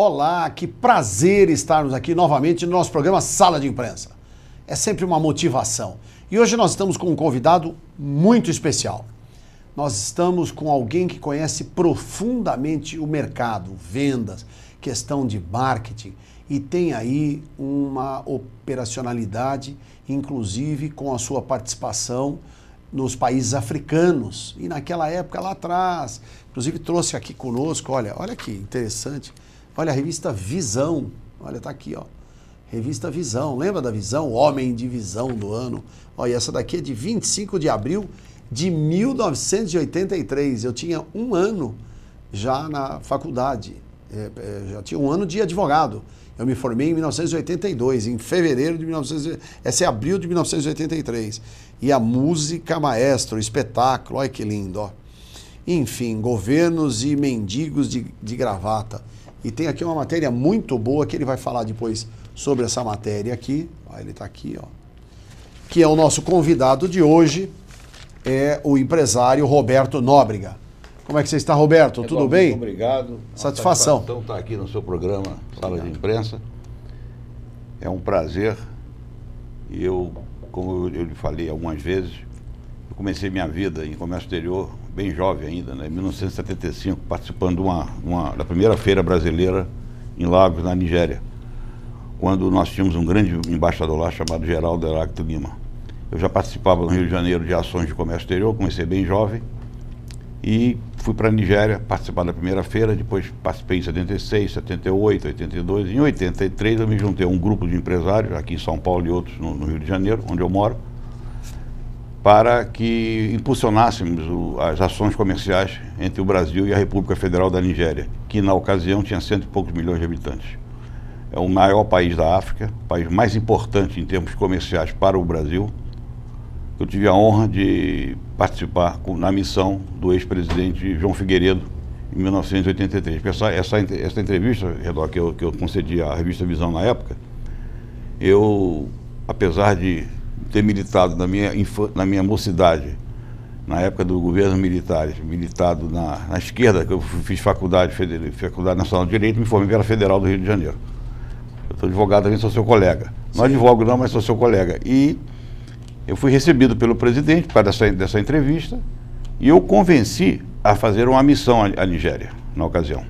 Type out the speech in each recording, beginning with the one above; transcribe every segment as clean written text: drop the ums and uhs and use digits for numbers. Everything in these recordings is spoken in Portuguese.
Olá, que prazer estarmos aqui novamente no nosso programa Sala de Imprensa. É sempre uma motivação. E hoje nós estamos com um convidado muito especial. Nós estamos com alguém que conhece profundamente o mercado, vendas, questão de marketing e tem aí uma operacionalidade, inclusive com a sua participação nos países africanos. E naquela época lá atrás, inclusive trouxe aqui conosco, olha que interessante. Olha a revista Visão, olha, tá aqui, ó. Revista Visão, lembra da Visão? Homem de Visão do ano. Olha, essa daqui é de 25 de abril de 1983. Eu tinha um ano já na faculdade, já tinha um ano de advogado. Eu me formei em 1982, em fevereiro de 1983, essa é abril de 1983. E a música maestro, o espetáculo, olha que lindo, ó. Enfim, governos e mendigos de gravata. E tem aqui uma matéria muito boa que ele vai falar depois sobre essa matéria aqui. Ó, ele está aqui, ó. Que é o nosso convidado de hoje, é o empresário Roberto Nóbrega. Como é que você está, Roberto? Tudo bem? Muito obrigado. Satisfação. Então está aqui no seu programa Sala de Imprensa. É um prazer. E eu, como eu lhe falei algumas vezes, eu comecei minha vida em comércio exterior bem jovem ainda, né? Em 1975, participando da primeira feira brasileira em Lagos, na Nigéria, quando nós tínhamos um grande embaixador lá chamado Geraldo Heráclito Lima. Eu já participava no Rio de Janeiro de ações de comércio exterior, comecei bem jovem e fui para a Nigéria participar da primeira feira, depois participei em 76, 78, 82, em 83 eu me juntei a um grupo de empresários aqui em São Paulo e outros no Rio de Janeiro, onde eu moro, para que impulsionássemos as ações comerciais entre o Brasil e a República Federal da Nigéria, que na ocasião tinha 100 e poucos milhões de habitantes. É o maior país da África, o país mais importante em termos comerciais para o Brasil. Eu tive a honra de participar na missão do ex-presidente João Figueiredo, em 1983. Essa entrevista, Redó, que eu concedi à revista Visão na época, eu, apesar de ter militado na minha mocidade, na época do governo militar, militado na esquerda, que eu fiz Faculdade Nacional de Direito, me formei pela Federal do Rio de Janeiro. Eu sou advogado também, sou seu colega. Sim. Não advogo não, mas sou seu colega. E eu fui recebido pelo presidente para dessa entrevista e eu convenci a fazer uma missão à Nigéria, na ocasião.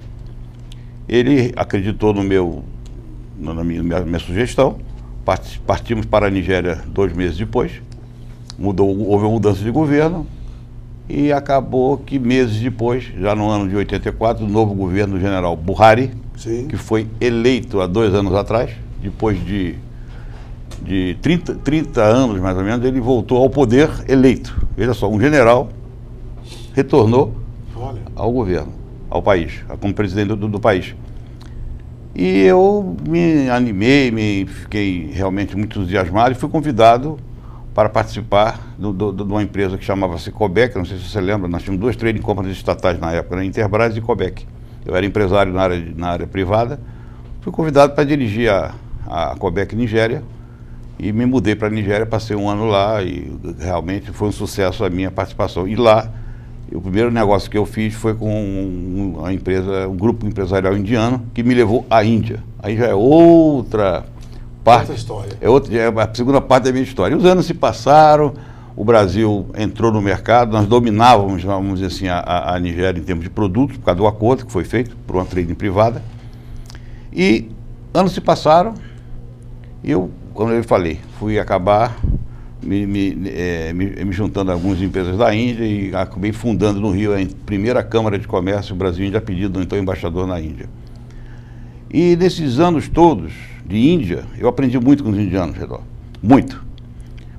Ele acreditou na minha sugestão. Partimos para a Nigéria 2 meses depois, houve uma mudança de governo e acabou que meses depois, já no ano de 84, o novo governo do general Buhari, sim, que foi eleito há 2 anos atrás, depois de 30 anos mais ou menos, ele voltou ao poder eleito. Veja só, um general retornou ao governo, ao país, como presidente do país. E eu me animei, fiquei realmente muito entusiasmado e fui convidado para participar de uma empresa que chamava-se Cobek, não sei se você lembra, nós tínhamos 2 trading companies estatais na época, né? Interbras e Cobek. Eu era empresário na área privada, fui convidado para dirigir a Cobek Nigéria e me mudei para a Nigéria, passei 1 ano lá e realmente foi um sucesso a minha participação. E lá, o primeiro negócio que eu fiz foi com um grupo empresarial indiano que me levou à Índia. Aí já é outra parte. Outra história. É a segunda parte da minha história. E os anos se passaram, o Brasil entrou no mercado, nós dominávamos, vamos dizer assim, a Nigéria em termos de produtos, por causa do acordo que foi feito por uma trading privada. E anos se passaram, e eu, como eu falei, fui acabar me juntando a algumas empresas da Índia e acabei fundando no Rio a primeira Câmara de Comércio Brasil-Índia, a pedido do então embaixador na Índia. E nesses anos todos de Índia, eu aprendi muito com os indianos, Redó, muito.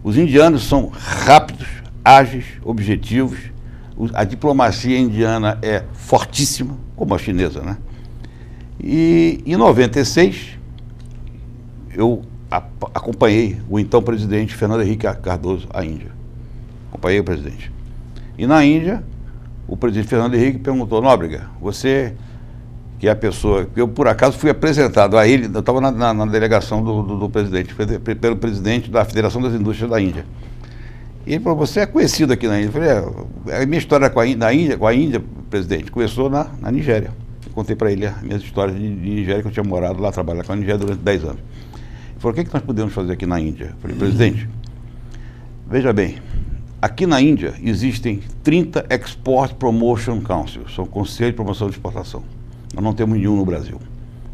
Os indianos são rápidos, ágeis, objetivos, a diplomacia indiana é fortíssima, como a chinesa, né? E em 96, eu acompanhei o então presidente Fernando Henrique Cardoso à Índia. Acompanhei o presidente. E na Índia, o presidente Fernando Henrique perguntou: Nóbrega, você que é a pessoa... Eu, por acaso, fui apresentado a ele, eu estava na delegação do presidente, pelo presidente da Federação das Indústrias da Índia. E ele falou: você é conhecido aqui na Índia. Eu falei: a minha história com a Índia, presidente, começou na Nigéria. contei para ele as minhas histórias de Nigéria, que eu tinha morado lá, trabalhado com a Nigéria durante 10 anos. Ele falou, o que é que nós podemos fazer aqui na Índia? Eu falei, presidente, veja bem, aqui na Índia existem 30 Export Promotion Councils, são conselhos de promoção de exportação. Nós não temos nenhum no Brasil.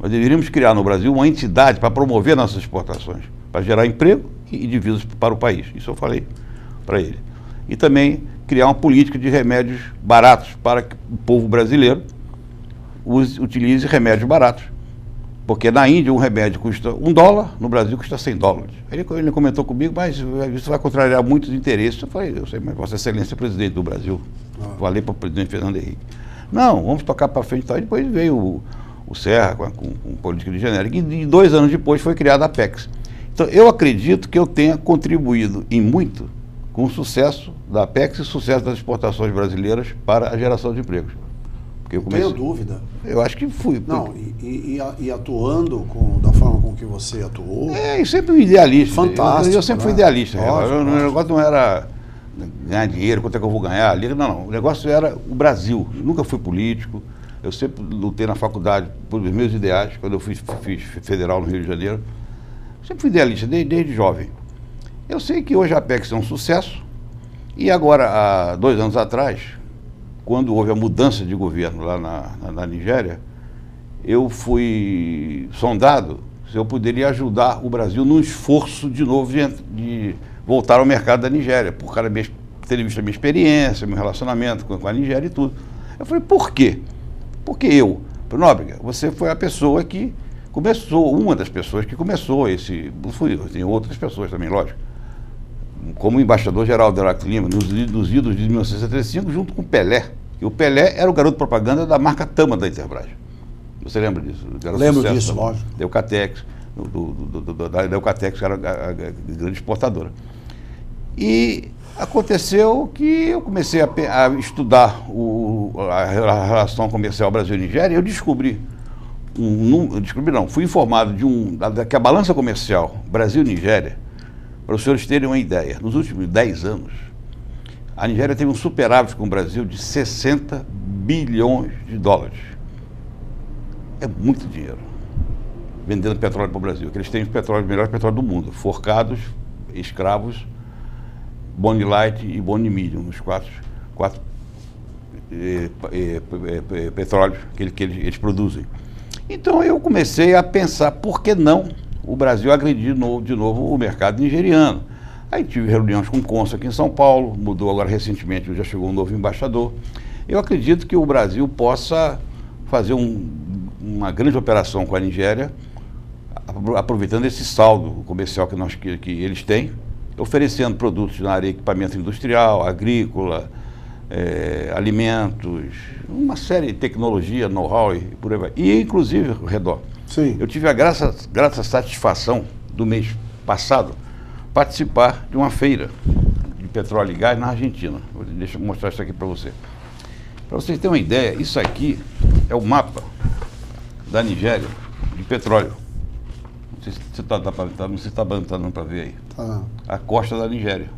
Nós deveríamos criar no Brasil uma entidade para promover nossas exportações, para gerar emprego e divisas para o país. Isso eu falei para ele. E também criar uma política de remédios baratos para que o povo brasileiro utilize remédios baratos. Porque na Índia um remédio custa $1, no Brasil custa $100. Ele comentou comigo, mas isso vai contrariar muitos interesses. Eu falei, eu sei, mas Vossa Excelência é presidente do Brasil. Falei para o presidente Fernando Henrique. Não, vamos tocar para frente e tal. E depois veio o Serra com política de genérica, e 2 anos depois foi criada a Apex. Então, eu acredito que eu tenha contribuído em muito com o sucesso da Apex e o sucesso das exportações brasileiras para a geração de empregos. Porque eu comecei, tenho dúvida. Eu acho que fui. Não, e atuando da forma com que você atuou... E sempre um idealista. Fantástico. Eu sempre fui idealista. Lógico, o negócio não era ganhar dinheiro, quanto é que eu vou ganhar ali. Não. O negócio era o Brasil. Eu nunca fui político. Eu sempre lutei na faculdade por meus ideais, quando eu fiz federal no Rio de Janeiro. Sempre fui idealista, desde jovem. Eu sei que hoje a Apex é um sucesso, e agora, há 2 anos atrás, quando houve a mudança de governo lá na Nigéria, eu fui sondado se eu poderia ajudar o Brasil num esforço de novo de voltar ao mercado da Nigéria, por causa de ter visto a minha experiência, meu relacionamento com a Nigéria e tudo. Eu falei, por quê? Porque eu, Nóbrega, você foi a pessoa que começou, uma das pessoas que começou esse... Tem outras pessoas também, lógico. Como embaixador-geral do Heráclito Lima, nos idos de 1965, junto com o Pelé. E o Pelé era o garoto propaganda da marca Tama da Interbras. Você lembra disso? Lembro disso, lógico. Eucatex, da Eucatex, que era a grande exportadora. E aconteceu que eu comecei a estudar a relação comercial Brasil e Nigéria, e eu descobri, fui informado que a balança comercial Brasil-Nigéria, para os senhores terem uma ideia, nos últimos 10 anos, a Nigéria teve um superávit com o Brasil de $60 bilhões. É muito dinheiro vendendo petróleo para o Brasil, que eles têm o melhor petróleo do mundo, forcados, escravos, Bond Light e Bond Medium, os quatro petróleos que eles produzem. Então eu comecei a pensar, por que não o Brasil agredir de novo o mercado nigeriano? Aí tive reuniões com o cônsul aqui em São Paulo, mudou agora recentemente, já chegou um novo embaixador. Eu acredito que o Brasil possa fazer uma grande operação com a Nigéria, aproveitando esse saldo comercial que eles têm, oferecendo produtos na área de equipamento industrial, agrícola, alimentos, uma série de tecnologia, know-how e por aí vai. E, inclusive, Redó, sim, eu tive a grata satisfação do mês passado participar de uma feira de petróleo e gás na Argentina. Deixa eu mostrar isso aqui para você. Para vocês terem uma ideia, isso aqui é o mapa da Nigéria de petróleo. Não sei se está dando para ver aí. Tá. A costa da Nigéria.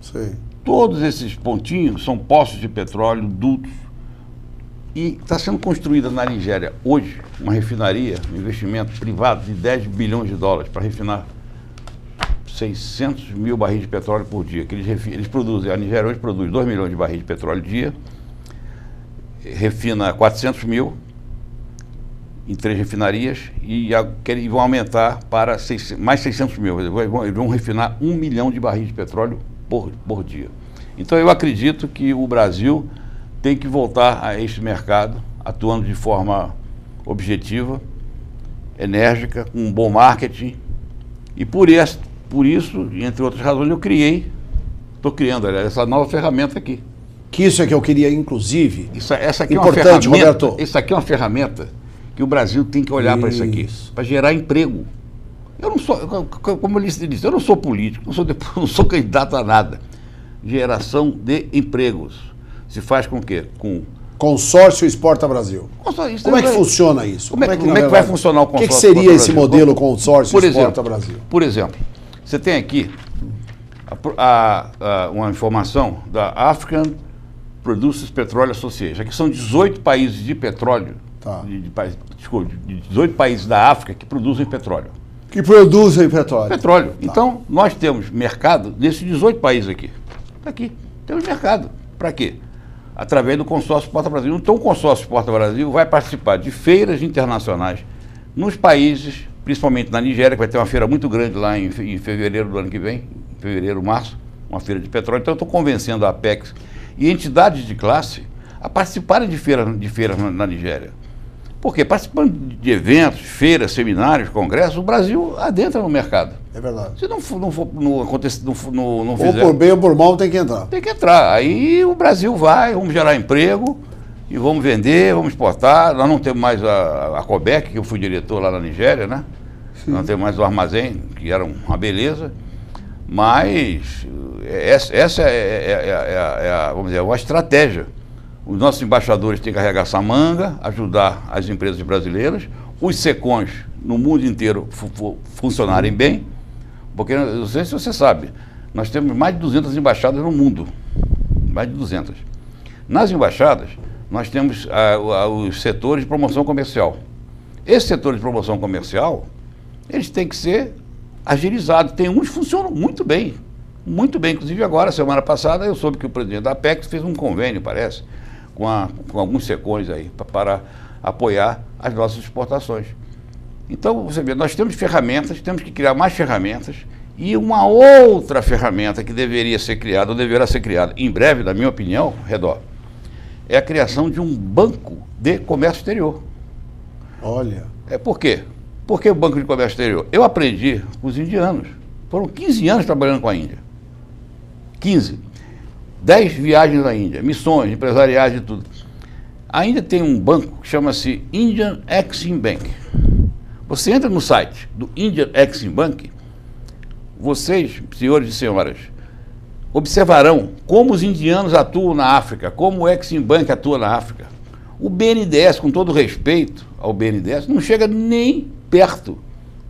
Sei. Todos esses pontinhos são poços de petróleo, dutos. E está sendo construída na Nigéria hoje uma refinaria, um investimento privado de $10 bilhões para refinar 600 mil barris de petróleo por dia. Que eles produzem, a Nigéria hoje produz 2 milhões de barris de petróleo por dia, refina 400 mil em 3 refinarias e vão aumentar para mais 600 mil. Eles vão refinar 1 milhão de barris de petróleo por dia. Então eu acredito que o Brasil tem que voltar a este mercado, atuando de forma objetiva, enérgica, com um bom marketing. E por isso, entre outras razões, estou criando essa nova ferramenta aqui. Que isso é que eu queria, inclusive. Essa aqui importante, é uma ferramenta, Roberto. Isso aqui é uma ferramenta que o Brasil tem que olhar para isso aqui, para gerar emprego. Eu não sou, como eu disse, eu não sou político, não sou candidato a nada. Geração de empregos. Se faz com o quê? Com Consórcio Exporta Brasil. Como é que funciona isso? Como é que vai funcionar o consórcio? O que seria esse modelo Consórcio Exporta Brasil? Por exemplo, você tem aqui uma informação da African Producers Petroleum Association. Aqui são 18 países de petróleo de 18 países da África que produzem petróleo. Que produzem petróleo. Petróleo. Tá. Então, nós temos mercado nesses 18 países aqui. Aqui. Temos mercado. Para quê? Através do consórcio Porta Brasil. Então, o consórcio Porta Brasil vai participar de feiras internacionais nos países, principalmente na Nigéria, que vai ter uma feira muito grande lá em fevereiro do ano que vem, fevereiro, março, uma feira de petróleo. Então, eu estou convencendo a Apex e entidades de classe a participarem de feiras na Nigéria. Porque participando de eventos, feiras, seminários, congressos, o Brasil adentra no mercado. É verdade. Se não fizer... Ou por bem ou por mal tem que entrar. Tem que entrar. Aí o Brasil vai, vamos gerar emprego e vamos vender, vamos exportar. Nós não temos mais a Cobec, que eu fui diretor lá na Nigéria, né? Sim. Não temos mais o armazém, que era uma beleza. Mas essa vamos dizer, uma estratégia. Os nossos embaixadores têm que carregar essa manga, ajudar as empresas brasileiras, os SECONs no mundo inteiro funcionarem bem, porque, não sei se você sabe, nós temos mais de 200 embaixadas no mundo, mais de 200. Nas embaixadas, nós temos os setores de promoção comercial. Esse setor de promoção comercial, eles têm que ser agilizados. Tem uns que funcionam muito bem, inclusive agora, semana passada, eu soube que o presidente da Apex fez um convênio, parece, com alguns SECONs aí, para apoiar as nossas exportações. Então, você vê, nós temos ferramentas, temos que criar mais ferramentas, e uma outra ferramenta que deveria ser criada, ou deverá ser criada em breve, na minha opinião, Redó, é a criação de um banco de comércio exterior. Olha. Por quê? Por que o banco de comércio exterior? Eu aprendi com os indianos. Foram 15 anos trabalhando com a Índia. 15. 10 viagens na Índia, missões, empresariais e tudo. A Índia tem um banco que chama-se Indian Exim Bank. Você entra no site do Indian Exim Bank, vocês, senhores e senhoras, observarão como os indianos atuam na África, como o Exim Bank atua na África. O BNDES, com todo respeito ao BNDES, não chega nem perto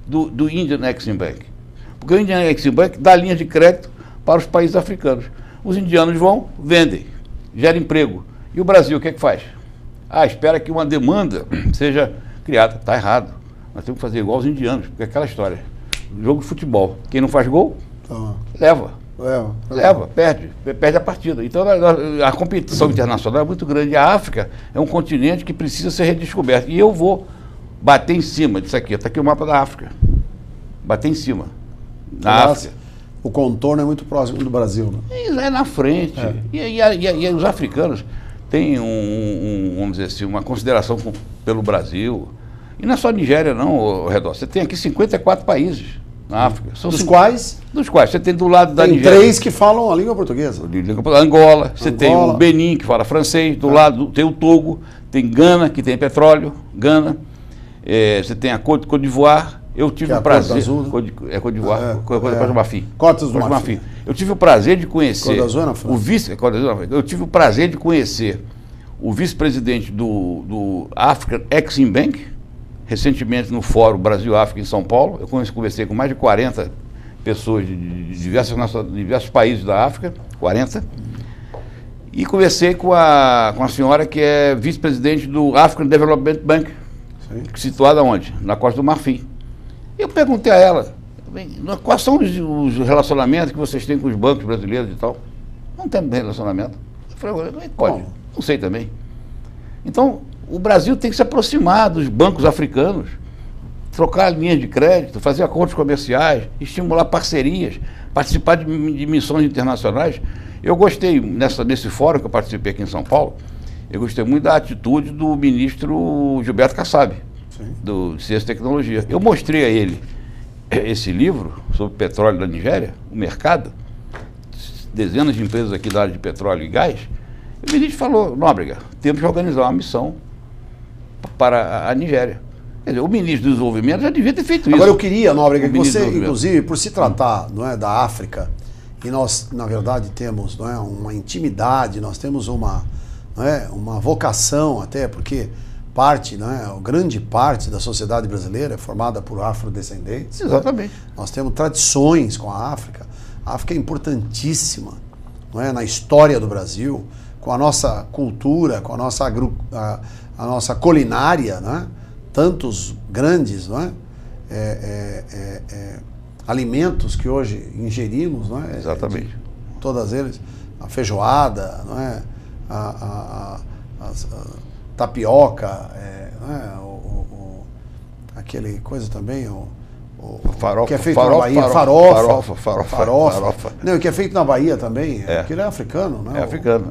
do Indian Exim Bank. Porque o Indian Exim Bank dá linha de crédito para os países africanos. Os indianos vão, vendem, gera emprego. E o Brasil, o que é que faz? Espera que uma demanda seja criada. Está errado. Nós temos que fazer igual os indianos, porque é aquela história. Jogo de futebol. Quem não faz gol, leva, perde a partida. Então a competição internacional é muito grande. A África é um continente que precisa ser redescoberto. E eu vou bater em cima disso aqui. Está aqui o mapa da África. Bater em cima. Na África. O contorno é muito próximo do Brasil, né? É na frente. E os africanos têm vamos dizer assim, uma consideração pelo Brasil. E não é só a Nigéria, não, Redó. Você tem aqui 54 países na África. Dos quais? Dos quais. Você tem do lado da Nigéria. Tem 3 que falam a língua portuguesa. Angola. Você tem o Benin, que fala francês. Do lado tem o Togo. Tem Gana, que tem petróleo. Gana. Você tem a Côte d'Ivoire. Eu tive o prazer. Côte d'Ivoire, Côte do Marfim. Côte do Marfim. Eu tive o prazer de conhecer. O vice. Eu tive o prazer de conhecer o vice-presidente do African Exim Bank, recentemente no Fórum Brasil-África em São Paulo. Eu conversei com mais de 40 pessoas de diversos países da África, 40. E conversei com a senhora que é vice-presidente do African Development Bank, situada onde? Na Costa do Marfim. Eu perguntei a ela, quais são os relacionamentos que vocês têm com os bancos brasileiros e tal? Não tem relacionamento. Eu falei, pode, não sei também. Então, o Brasil tem que se aproximar dos bancos africanos, trocar linhas de crédito, fazer acordos comerciais, estimular parcerias, participar de missões internacionais. Eu gostei, nesse fórum que eu participei aqui em São Paulo, eu gostei muito da atitude do ministro Gilberto Kassab, do Ciência e Tecnologia. Eu mostrei a ele esse livro sobre petróleo da Nigéria, o mercado, dezenas de empresas aqui da área de petróleo e gás. O ministro falou, Nóbrega, temos que organizar uma missão para a Nigéria. Quer dizer, o ministro do Desenvolvimento já devia ter feito isso. Agora eu queria, Nóbrega, que você, inclusive, por se tratar, não é, da África, e nós, na verdade, temos, não é, uma intimidade, nós temos uma vocação até, porque grande parte da sociedade brasileira é formada por afrodescendentes. Exatamente. Né? Nós temos tradições com a África. A África é importantíssima, não é, na história do Brasil, com a nossa cultura, com a nossa a nossa culinária, né? Tantos grandes, não é? Alimentos que hoje ingerimos, não é? Exatamente. Todas eles, a feijoada, não é? A tapioca, não é? Aquele coisa também, farofa, que é feito na Bahia, farofa. Não, o que é feito na Bahia também, aquilo é africano, né? É africano,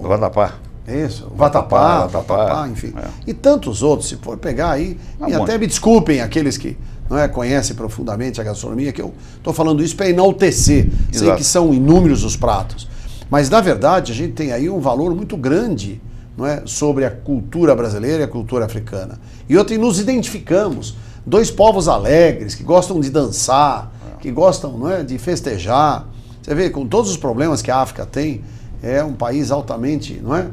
o vatapá. Isso, vatapá, enfim. E tantos outros, se for pegar aí, e até me desculpem aqueles que não conhecem profundamente a gastronomia, que eu estou falando isso para enaltecer. Exato. Sei que são inúmeros os pratos. Mas, na verdade, a gente tem aí um valor muito grande, não é, sobre a cultura brasileira e a cultura africana. E outra, nos identificamos. Dois povos alegres, que gostam de dançar, que gostam, não é, de festejar. Você vê, com todos os problemas que a África tem, é um país altamente, não é?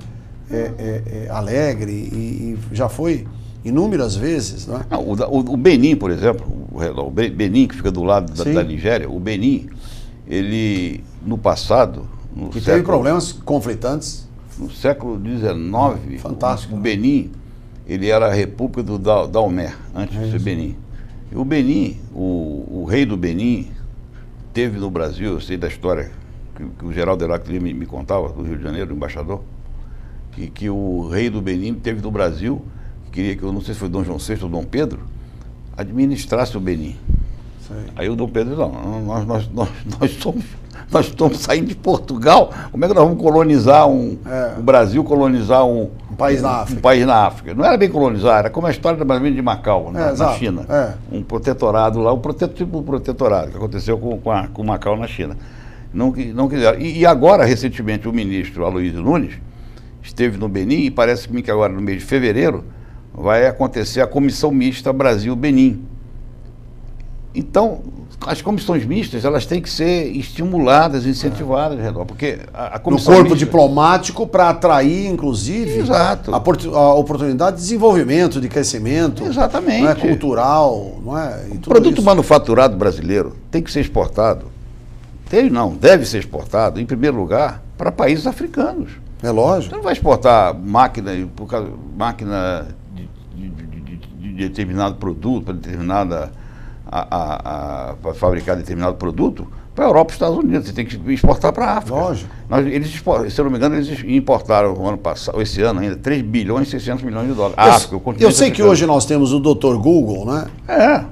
Alegre e já foi inúmeras vezes, não é? Não, o Benin, por exemplo, o Benin, que fica do lado da Nigéria, o Benin, ele, no passado... teve problemas conflitantes. No século XIX, fantástico, o Benin, ele era a República do Daomé, antes de ser Benin. E o Benin, o rei do Benin, teve no Brasil, eu sei da história que o Geraldo Heracli me contava, do Rio de Janeiro, o embaixador, que o rei do Benin teve no Brasil, que queria que, eu não sei se foi Dom João VI ou Dom Pedro, administrasse o Benin. Sei. Aí o Dom Pedro disse, não, nós estamos saindo de Portugal, como é que nós vamos colonizar o Brasil, colonizar um país na África? Um país na África. Não era bem colonizar, era como a história da Brasília de Macau, na China. Um protetorado lá, tipo um protetorado, que aconteceu com Macau na China. Não quiseram. E agora, recentemente, o ministro Aloysio Nunes esteve no Benin e parece-me que agora, no mês de fevereiro, vai acontecer a comissão mista Brasil-Benin. Então, as comissões mistas, elas têm que ser estimuladas, incentivadas, porque a comissão no corpo mista, diplomático para atrair, inclusive, exato, a oportunidade de desenvolvimento, de crescimento, exatamente, não é, cultural, não é? O produto manufaturado brasileiro tem que ser exportado, deve ser exportado, em primeiro lugar, para países africanos. É lógico. Você não vai exportar máquina de determinado produto, para determinada... para fabricar determinado produto para a Europa e Estados Unidos. Você tem que exportar para a África. Lógico. Se eu não me engano, eles importaram o ano passado, esse ano ainda, 3 bilhões e 600 milhões de dólares. África, eu sei que hoje nós temos o Dr. Google, né?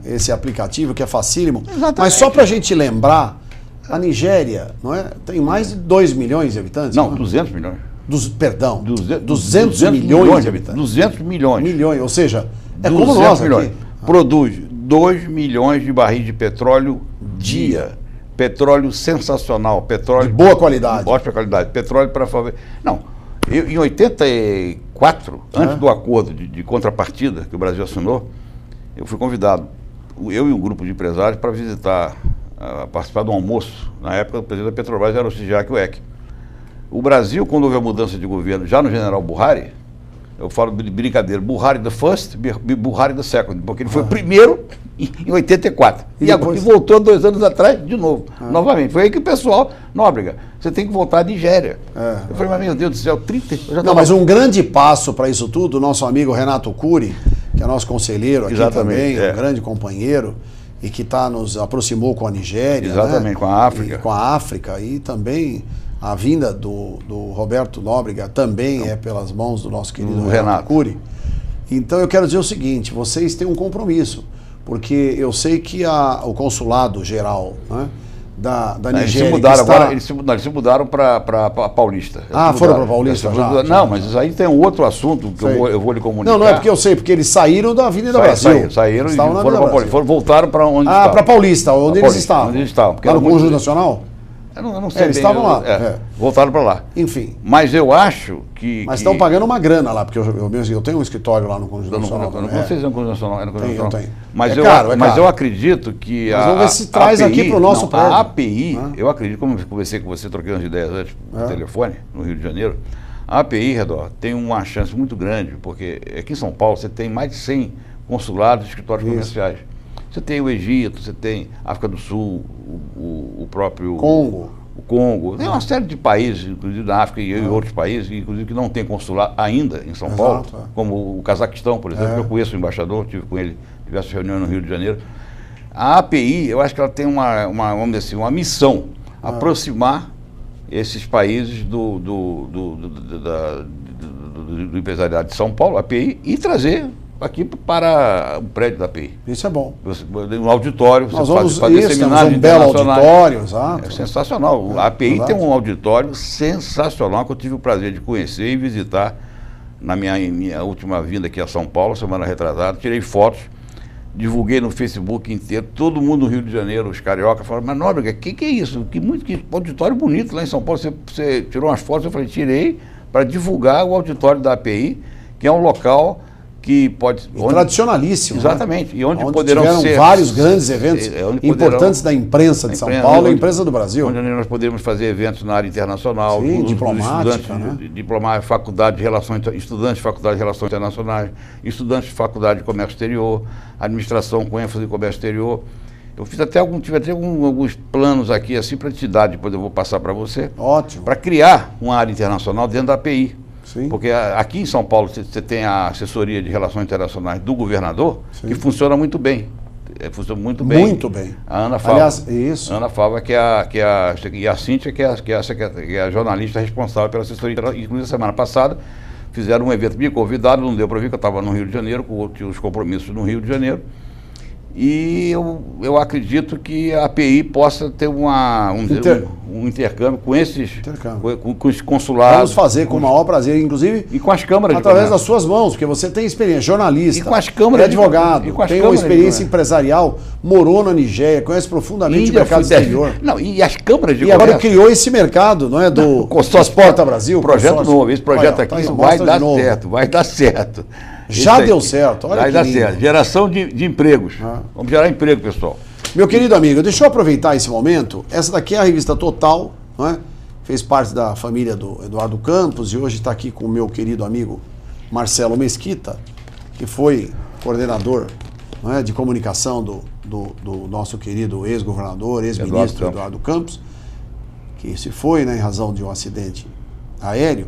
Esse aplicativo que é facílimo. Exatamente. Mas só para a gente lembrar, a Nigéria, não é? Tem mais de 2 milhões de habitantes? Não, 200 milhões. 200 milhões de habitantes. 200 milhões. Ou seja, é como nós aqui. Produz 2 milhões de barris de petróleo dia. Petróleo sensacional, petróleo... De boa qualidade. Ótima qualidade. Petróleo para fazer... Não, em 84, antes do acordo de contrapartida que o Brasil assinou, eu fui convidado, eu e um grupo de empresários, para visitar, participar de um almoço. Na época, o presidente da Petrobras era o Sidiaki Uek. O Brasil, quando houve a mudança de governo, já no general Buhari, eu falo de brincadeira, Buhari the first, Buhari the second, porque ele foi o primeiro em 84. E voltou 2 anos atrás de novo, novamente. Foi aí que o pessoal, Nóbrega, você tem que voltar à Nigéria. Eu falei, mas meu Deus do céu, 30... mas um grande passo para isso tudo, o nosso amigo Renato Cury, que é nosso conselheiro aqui também, um grande companheiro, e que nos aproximou com a Nigéria. Exatamente, né? Com a África. Com a África, e também... A vinda do Roberto Nóbrega também é pelas mãos do nosso querido Renato Cury. Então eu quero dizer o seguinte, vocês têm um compromisso, porque eu sei que o consulado geral, né, da Nigéria... Eles se mudaram para Paulista. Foram para Paulista já? Não, mas isso aí tem um outro assunto que eu vou lhe comunicar. Não é porque eu sei, porque eles saíram da Avenida Brasil. Saíram e voltaram para onde estavam. Para Paulista, onde eles estavam. Onde eles estavam. Lá no Conjunto Nacional? Eu não sei eles estavam lá. Voltaram para lá. Enfim. Mas eu acho que... Mas estão pagando uma grana lá, porque eu tenho um escritório lá no Conjunto Nacional. Não sei se é no Conjunto Nacional. Eu tenho. Mas eu acredito que vamos ver se traz aqui para o nosso prédio. A API, eu acredito, como eu conversei com você, troquei umas ideias antes por telefone, no Rio de Janeiro, a API, Redor, tem uma chance muito grande, porque aqui em São Paulo você tem mais de 100 consulados e escritórios comerciais. Você tem o Egito, você tem a África do Sul, o próprio... Congo. o Congo, tem uma série de países, inclusive na África e outros países, inclusive que não tem consulado ainda em São Paulo, como o Cazaquistão, por exemplo, eu conheço o embaixador, tive com ele diversas reuniões no Rio de Janeiro. A API, eu acho que ela tem vamos dizer assim, uma missão, aproximar esses países do empresariado de São Paulo, a API, e trazer aqui para o prédio da API. Isso é bom. Um auditório, nós vamos fazer seminários um belo auditório, exato. É sensacional. A API tem um auditório sensacional que eu tive o prazer de conhecer e visitar na minha última vinda aqui a São Paulo, semana retrasada. Tirei fotos, divulguei no Facebook inteiro, todo mundo no Rio de Janeiro, os cariocas, falaram, mas Nóbrega, que é isso? Que auditório bonito lá em São Paulo, você tirou umas fotos, eu falei, tirei para divulgar o auditório da API, que é um local que pode... tradicionalíssimo. Exatamente. Né? E onde poderão tiveram vários grandes eventos importantes da imprensa de São Paulo e a imprensa do Brasil. Onde nós podemos fazer eventos na área internacional. Sim, diplomática, faculdade de relações, estudantes de faculdade de relações internacionais, estudantes de faculdade de comércio exterior, administração com ênfase em comércio exterior. Eu tive até alguns planos aqui assim para te dar, depois eu vou passar para você. Ótimo. Para criar uma área internacional dentro da API. Sim. Porque aqui em São Paulo você tem a assessoria de relações internacionais do governador, que funciona muito bem. Funciona muito bem. Muito bem. A Ana Fava. Aliás, isso. A Ana Fava, e a Cíntia, que é a jornalista responsável pela assessoria. Inclusive, semana passada, fizeram um evento, me convidaram, não deu para vir, que eu estava no Rio de Janeiro, tinha os compromissos no Rio de Janeiro. E eu acredito que a API possa ter um intercâmbio com esses com os consulados. Vamos fazer com o maior prazer, inclusive. E com as câmaras através das suas mãos, porque você tem experiência, jornalista, e com as câmaras advogado, tem uma experiência empresarial, morou na Nigéria, conhece profundamente o mercado exterior. Não, e as câmaras de comércio. E agora criou esse mercado, não é? Do Exporta Brasil. Projeto novo, esse projeto aqui vai dar certo, vai dar certo. Já deu certo, olha que lindo. Vai dar certo. Geração de empregos. Vamos gerar emprego, pessoal. Meu querido amigo, deixa eu aproveitar esse momento. Essa daqui é a revista Total, não é? Fez parte da família do Eduardo Campos e hoje está aqui com o meu querido amigo Marcelo Mesquita, que foi coordenador, não é, de comunicação do nosso querido ex-governador, ex-ministro Eduardo Campos, que se foi, né, em razão de um acidente aéreo.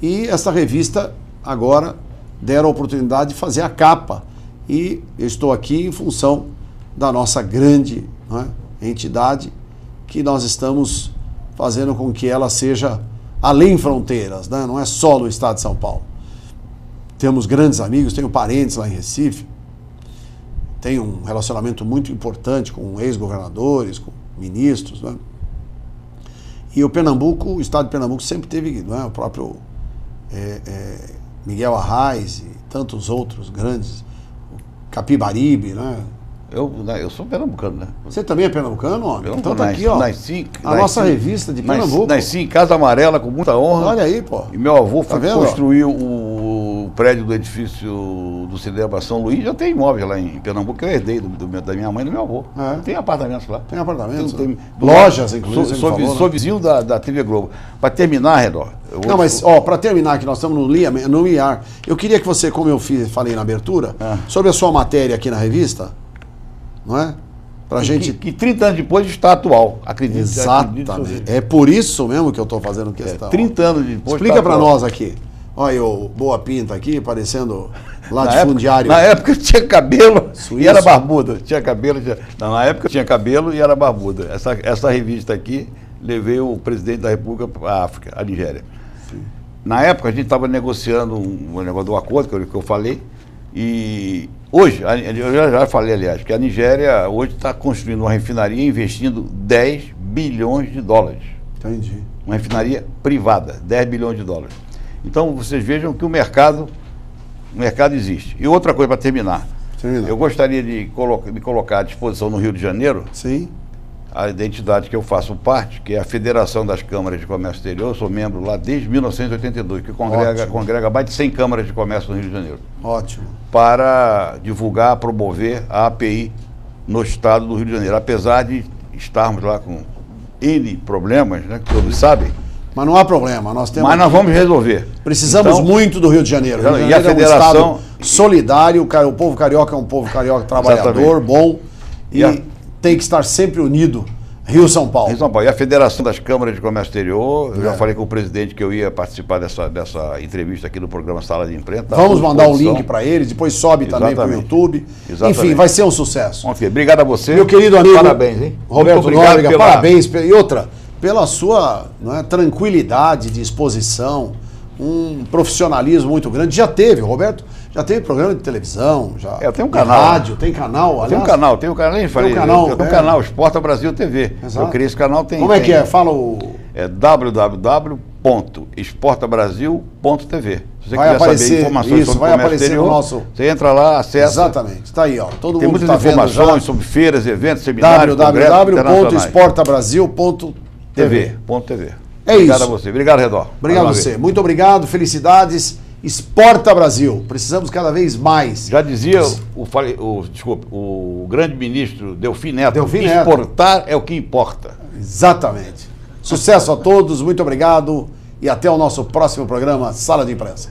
E essa revista agora deram a oportunidade de fazer a capa. E eu estou aqui em função da nossa grande, não é, entidade, que nós estamos fazendo com que ela seja além fronteiras, né? Não é só no estado de São Paulo. Temos grandes amigos, tenho parentes lá em Recife, tenho um relacionamento muito importante com ex-governadores, com ministros, né? E o Pernambuco, o estado de Pernambuco sempre teve, não é, o próprio Miguel Arraes e tantos outros grandes, Capibaribe, né? Eu sou pernambucano, né? Você também é pernambucano, homem? Então tá aqui, ó, nossa revista de Pernambuco. Nasci em Casa Amarela com muita honra. Olha aí, pô. E meu avô construiu o prédio do edifício do cinema São Luís. Já tem imóveis lá em Pernambuco que eu herdei da minha mãe e do meu avô. Tem apartamentos lá. Tem apartamentos. Tem lojas, inclusive. Sou vizinho da TV Globo. Para terminar, Redor. Não, mas, ó, para terminar, que nós estamos no IAR, eu queria que você, como eu falei na abertura, sobre a sua matéria aqui na revista, não é? Pra gente... que 30 anos depois está atual, acredito. Exatamente. É por isso mesmo que eu estou fazendo questão. 30 anos depois. Explica para nós aqui. Olha o Boa Pinta aqui, parecendo latifundiário. Na época eu tinha cabelo e era barbuda. Tinha cabelo, na época eu tinha cabelo e era barbuda. Essa revista aqui, levei o presidente da República para a África, a Nigéria. Sim. Na época a gente estava negociando um negócio do acordo que eu falei. E hoje, eu já falei, aliás, que a Nigéria hoje está construindo uma refinaria investindo 10 bilhões de dólares. Entendi. Uma refinaria privada, 10 bilhões de dólares. Então, vocês vejam que o mercado existe. E outra coisa para terminar. Eu gostaria de me colocar à disposição no Rio de Janeiro. Sim. A identidade que eu faço parte, que é a Federação das Câmaras de Comércio Exterior, eu sou membro lá desde 1982, que congrega mais de 100 câmaras de comércio no Rio de Janeiro. Ótimo. Para divulgar, promover a API no estado do Rio de Janeiro. Apesar de estarmos lá com N problemas, né, que todos sabem. Mas não há problema, nós temos. Mas nós vamos resolver. Precisamos muito do Rio de Janeiro. Rio de Janeiro e a Federação. É um estado solidário, o povo carioca é um povo carioca trabalhador, bom. E tem que estar sempre unido Rio-São Paulo. Rio-São Paulo. E a Federação das Câmaras de Comércio Exterior, eu já falei com o presidente que eu ia participar dessa entrevista aqui no programa Sala de Imprensa. Vamos mandar o link para ele, depois sobe também para o YouTube. Exatamente. Enfim, vai ser um sucesso. Enfim, obrigado a você. Meu querido amigo. Parabéns, hein? Roberto Nóbrega, parabéns. E outra, pela sua tranquilidade de exposição, um profissionalismo muito grande. Já teve, Roberto, já teve programa de televisão, já tem um canal. Rádio, tem canal, aliás. Tem um canal, eu falei, tem um canal, Exporta Brasil TV. Exato. Eu criei esse canal, tem... Como é que é? Fala o... É www.exportabrasil.tv. Se você vai quiser aparecer, saber informações sobre vai aparecer exterior, no nosso... você entra lá, acessa. Exatamente, está aí, ó. Todo tem mundo muitas está informações sobre feiras, eventos, seminários, www.exportabrasil.tv. É obrigado a você. Obrigado, Redó. Obrigado a você. Muito obrigado, felicidades. Exporta Brasil. Precisamos cada vez mais. Já dizia o grande ministro Delfim Neto, Neto. Exportar é o que importa. Exatamente. Sucesso a todos, muito obrigado e até o nosso próximo programa Sala de Imprensa.